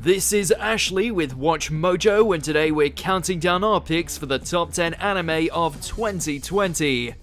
This is Ashley with Watch Mojo, and today we're counting down our picks for the top 10 anime of 2020.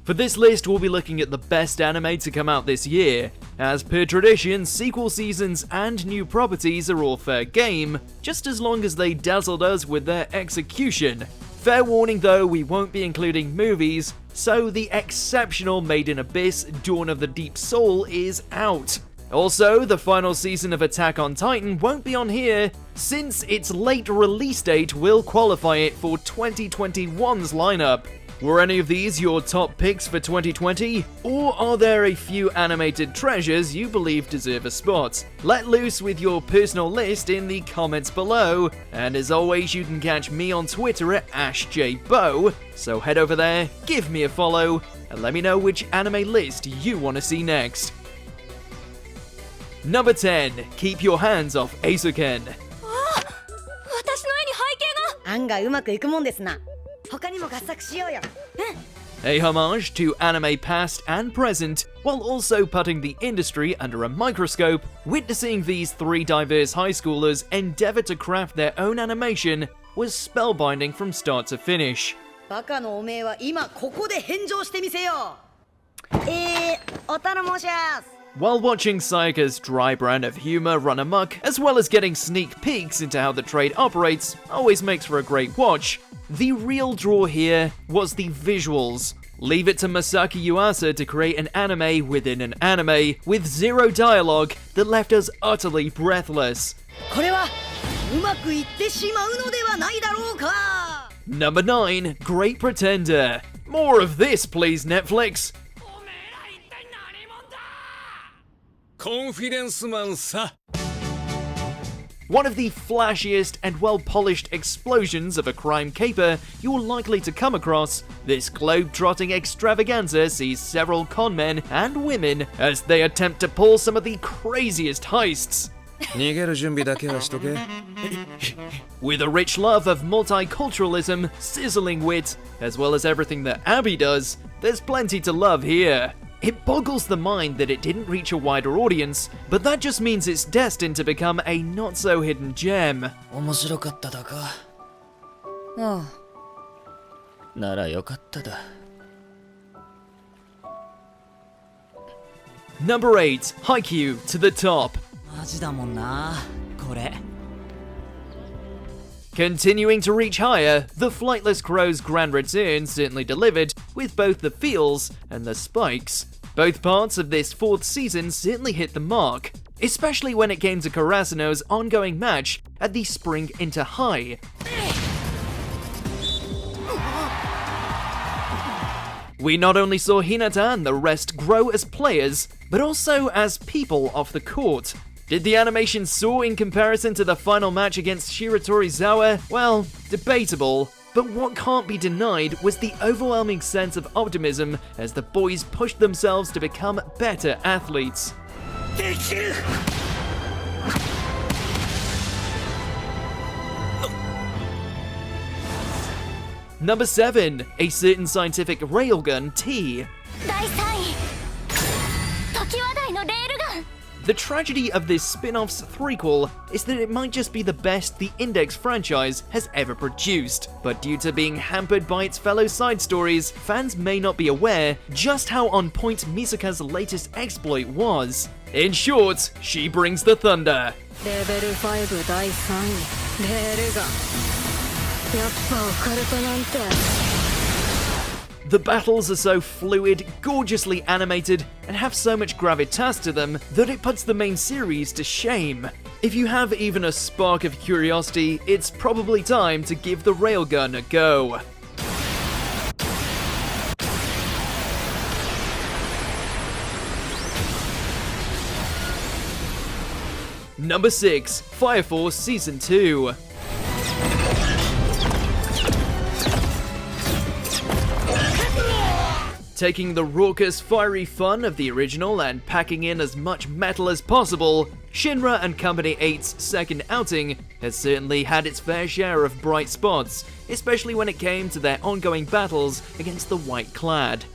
For this list, we'll be looking at the best anime to come out this year. As per tradition, sequel seasons and new properties are all fair game, just as long as they dazzled us with their execution. Fair warning though, we won't be including movies, so the exceptional Made in Abyss Dawn of the Deep Soul is out. Also, the final season of Attack on Titan won't be on here, since its late release date will qualify it for 2021's lineup. Were any of these your top picks for 2020? Or are there a few animated treasures you believe deserve a spot? Let loose with your personal list in the comments below, and as always you can catch me on Twitter at AshJBo, so head over there, give me a follow, and let me know which anime list you want to see next. Number 10. Keep your hands off Eizouken. 案外うまくいくもんですな。他にも合作しようよ。A homage to anime past and present, while also putting the industry under a microscope, witnessing these three diverse high schoolers endeavor to craft their own animation was spellbinding from start to finish. バカのおめえは今ここで返上してみせよう。お頼申します。 While watching Sayaka's dry brand of humor run amok, as well as getting sneak peeks into how the trade operates, always makes for a great watch, the real draw here was the visuals. Leave it to Masaki Yuasa to create an anime within an anime, with zero dialogue that left us utterly breathless. これはうまくいってしまうのではないだろうか。 Number 9. Great Pretender. More of this, please, Netflix. One of the flashiest and well-polished explosions of a crime caper you're likely to come across, this globe-trotting extravaganza sees several conmen and women as they attempt to pull some of the craziest heists. With a rich love of multiculturalism, sizzling wit, as well as everything that Abby does, there's plenty to love here. It boggles the mind that it didn't reach a wider audience, but that just means it's destined to become a not-so-hidden gem. 面白かっただか。ああ。ならよかっただ。 Number 8. Haikyuu to the top. マジだもんな、これ。 Continuing to reach higher, the Flightless Crow's grand return certainly delivered, with both the feels and the spikes. Both parts of this fourth season certainly hit the mark, especially when it came to Karasuno's ongoing match at the Spring Inter High. We not only saw Hinata and the rest grow as players, but also as people off the court. Did the animation soar in comparison to the final match against Shiratorizawa? Well, debatable. But what can't be denied was the overwhelming sense of optimism as the boys pushed themselves to become better athletes. Number 7. A certain scientific railgun T. The tragedy of this spin-off's threequel is that it might just be the best the Index franchise has ever produced, but due to being hampered by its fellow side stories, fans may not be aware just how on point Misaka's latest exploit was. In short, she brings the thunder. Level 5第3位レールガンやっぱオカルトなんて The battles are so fluid, gorgeously animated, and have so much gravitas to them that it puts the main series to shame. If you have even a spark of curiosity, it's probably time to give the railgun a go. Number 6. Fire Force Season 2. Taking the raucous, fiery fun of the original and packing in as much metal as possible, Shinra and Company 8's second outing has certainly had its fair share of bright spots, especially when it came to their ongoing battles against the White Clad.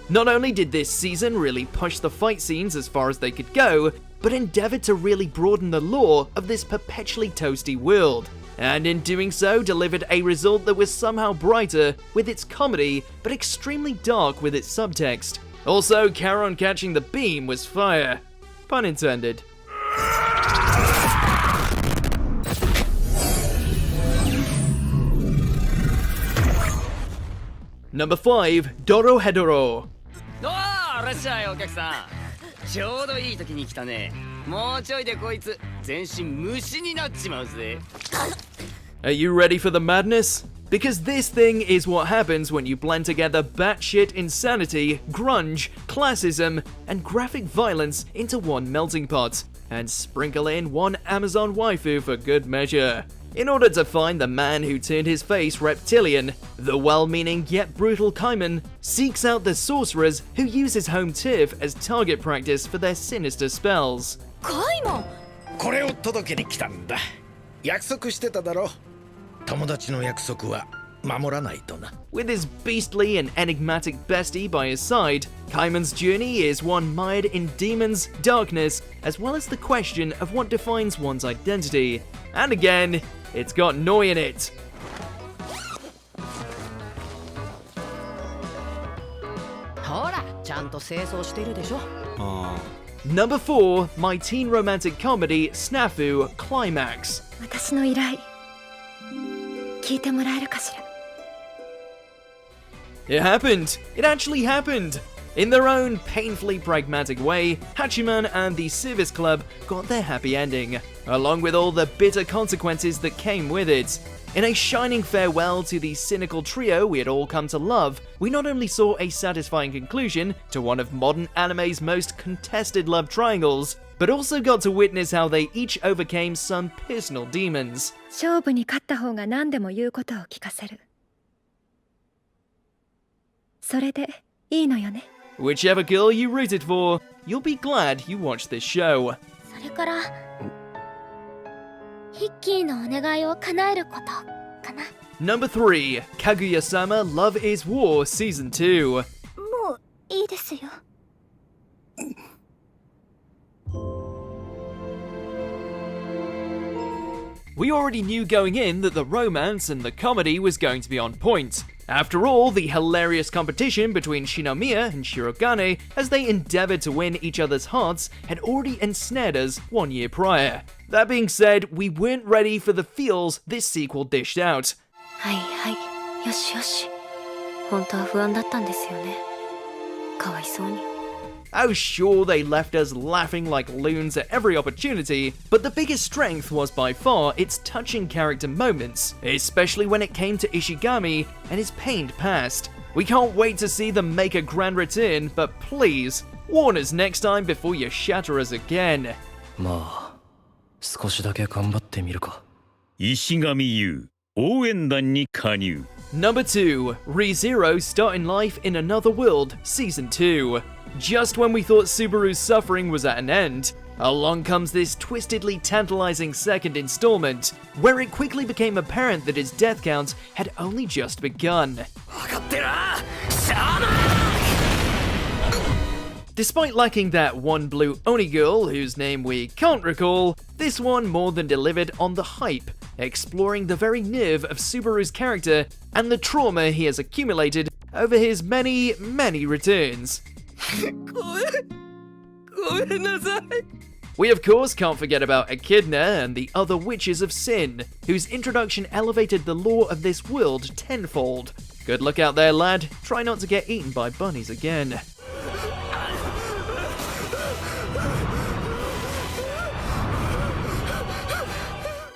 Not only did this season really push the fight scenes as far as they could go, but endeavored to really broaden the lore of this perpetually toasty world, and in doing so delivered a result that was somehow brighter with its comedy, but extremely dark with its subtext. Also, Charon catching the beam was fire. Pun intended. Number 5, Dorohedoro. ああ、いらっしゃいお客さん。ちょうどいい時に来たね。もうちょいでこいつ全身虫になっちまうぜ。Are you ready for the madness? Because this thing is what happens when you blend together batshit insanity, grunge, classism, and graphic violence into one melting pot, and sprinkle in one Amazon waifu for good measure. In order to find the man who turned his face reptilian, the well-meaning yet brutal Kaiman seeks out the sorcerers who use his home turf as target practice for their sinister spells. これを届けに来たんだ。約束してただろ。友達の約束は守らないとな。With his beastly and enigmatic bestie by his side, Kaiman's journey is one mired in demons, darkness, as well as the question of what defines one's identity. And again, it's got Noi in it. Number 4, my teen romantic comedy Snafu Climax. 私の依頼聞いてもらえるかしら。 It happened! It actually happened! In their own painfully pragmatic way, Hachiman and the Service Club got their happy ending, along with all the bitter consequences that came with it. In a shining farewell to the cynical trio we had all come to love, we not only saw a satisfying conclusion to one of modern anime's most contested love triangles, but also got to witness how they each overcame some personal demons. 勝負に勝った方が何でも言うことを聞かせる。それでいいのよね。 Whichever girl you rooted for, you'll be glad you watched this show. それからヒッキーのお願いを叶えることかな。 Number 3, Kaguya-sama Love is War Season 2. もういいですよ。 We already knew going in that the romance and the comedy was going to be on point. After all, the hilarious competition between Shinomiya and Shirogane as they endeavored to win each other's hearts had already ensnared us 1 year prior. That being said, we weren't ready for the feels this sequel dished out. はいはい、よしよし。本当は不安だったんですよね。かわいそうに。 Oh sure, they left us laughing like loons at every opportunity, but the biggest strength was by far its touching character moments, especially when it came to Ishigami and his pained past. We can't wait to see them make a grand return, but please, warn us next time before you shatter us again. まあ、少しだけ頑張ってみるか。石上優、応援団に加入。 Number 2, ReZero Starting Life in Another World Season 2. Just when we thought Subaru's suffering was at an end, along comes this twistedly tantalizing second installment, where it quickly became apparent that his death count had only just begun. Despite lacking that one blue Oni girl whose name we can't recall, this one more than delivered on the hype, exploring the very nerve of Subaru's character and the trauma he has accumulated over his many, many returns. We of course can't forget about Echidna and the other Witches of Sin, whose introduction elevated the lore of this world tenfold. Good luck out there, lad. Try not to get eaten by bunnies again.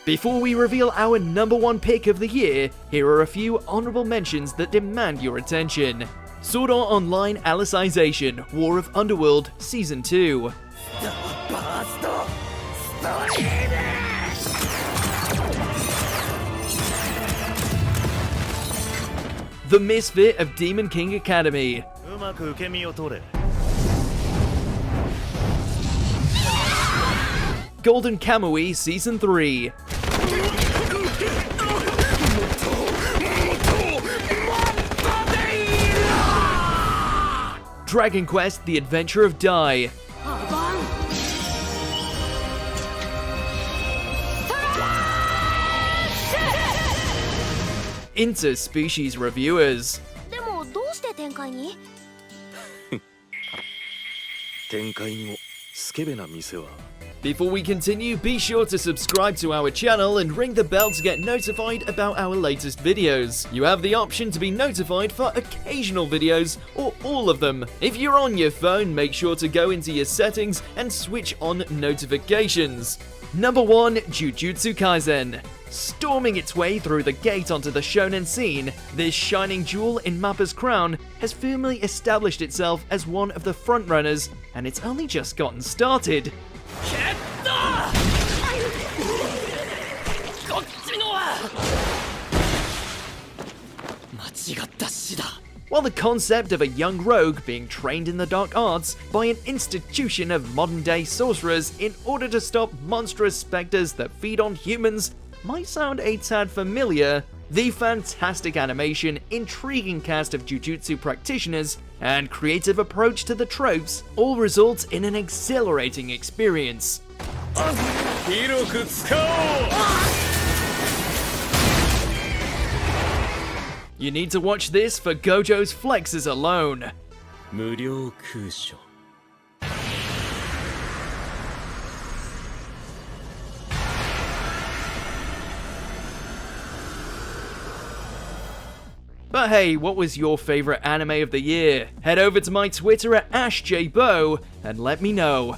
Before we reveal our number 1 pick of the year, here are a few honorable mentions that demand your attention. Sword Art Online Alicization, War of Underworld, Season 2. The Misfit of Demon King Academy. うまく受け身を取れ。 Golden Kamui Season 3. Dragon Quest: The Adventure of Dai. Interspecies Reviewers. でもどうして展開に？展開にもスケベな店は。 Before we continue, be sure to subscribe to our channel and ring the bell to get notified about our latest videos. You have the option to be notified for occasional videos or all of them. If you're on your phone, make sure to go into your settings and switch on notifications. Number 1, Jujutsu Kaisen. Storming its way through the gate onto the shonen scene, this shining jewel in Mappa's crown has firmly established itself as one of the frontrunners, and it's only just gotten started. While the concept of a young rogue being trained in the dark arts by an institution of modern-day sorcerers in order to stop monstrous specters that feed on humans might sound a tad familiar, the fantastic animation, intriguing cast of jujutsu practitioners, and creative approach to the tropes all result in an exhilarating experience. You need to watch this for Gojo's flexes alone. 無料空所。 But hey, what was your favorite anime of the year? Head over to my Twitter at AshJBo and let me know.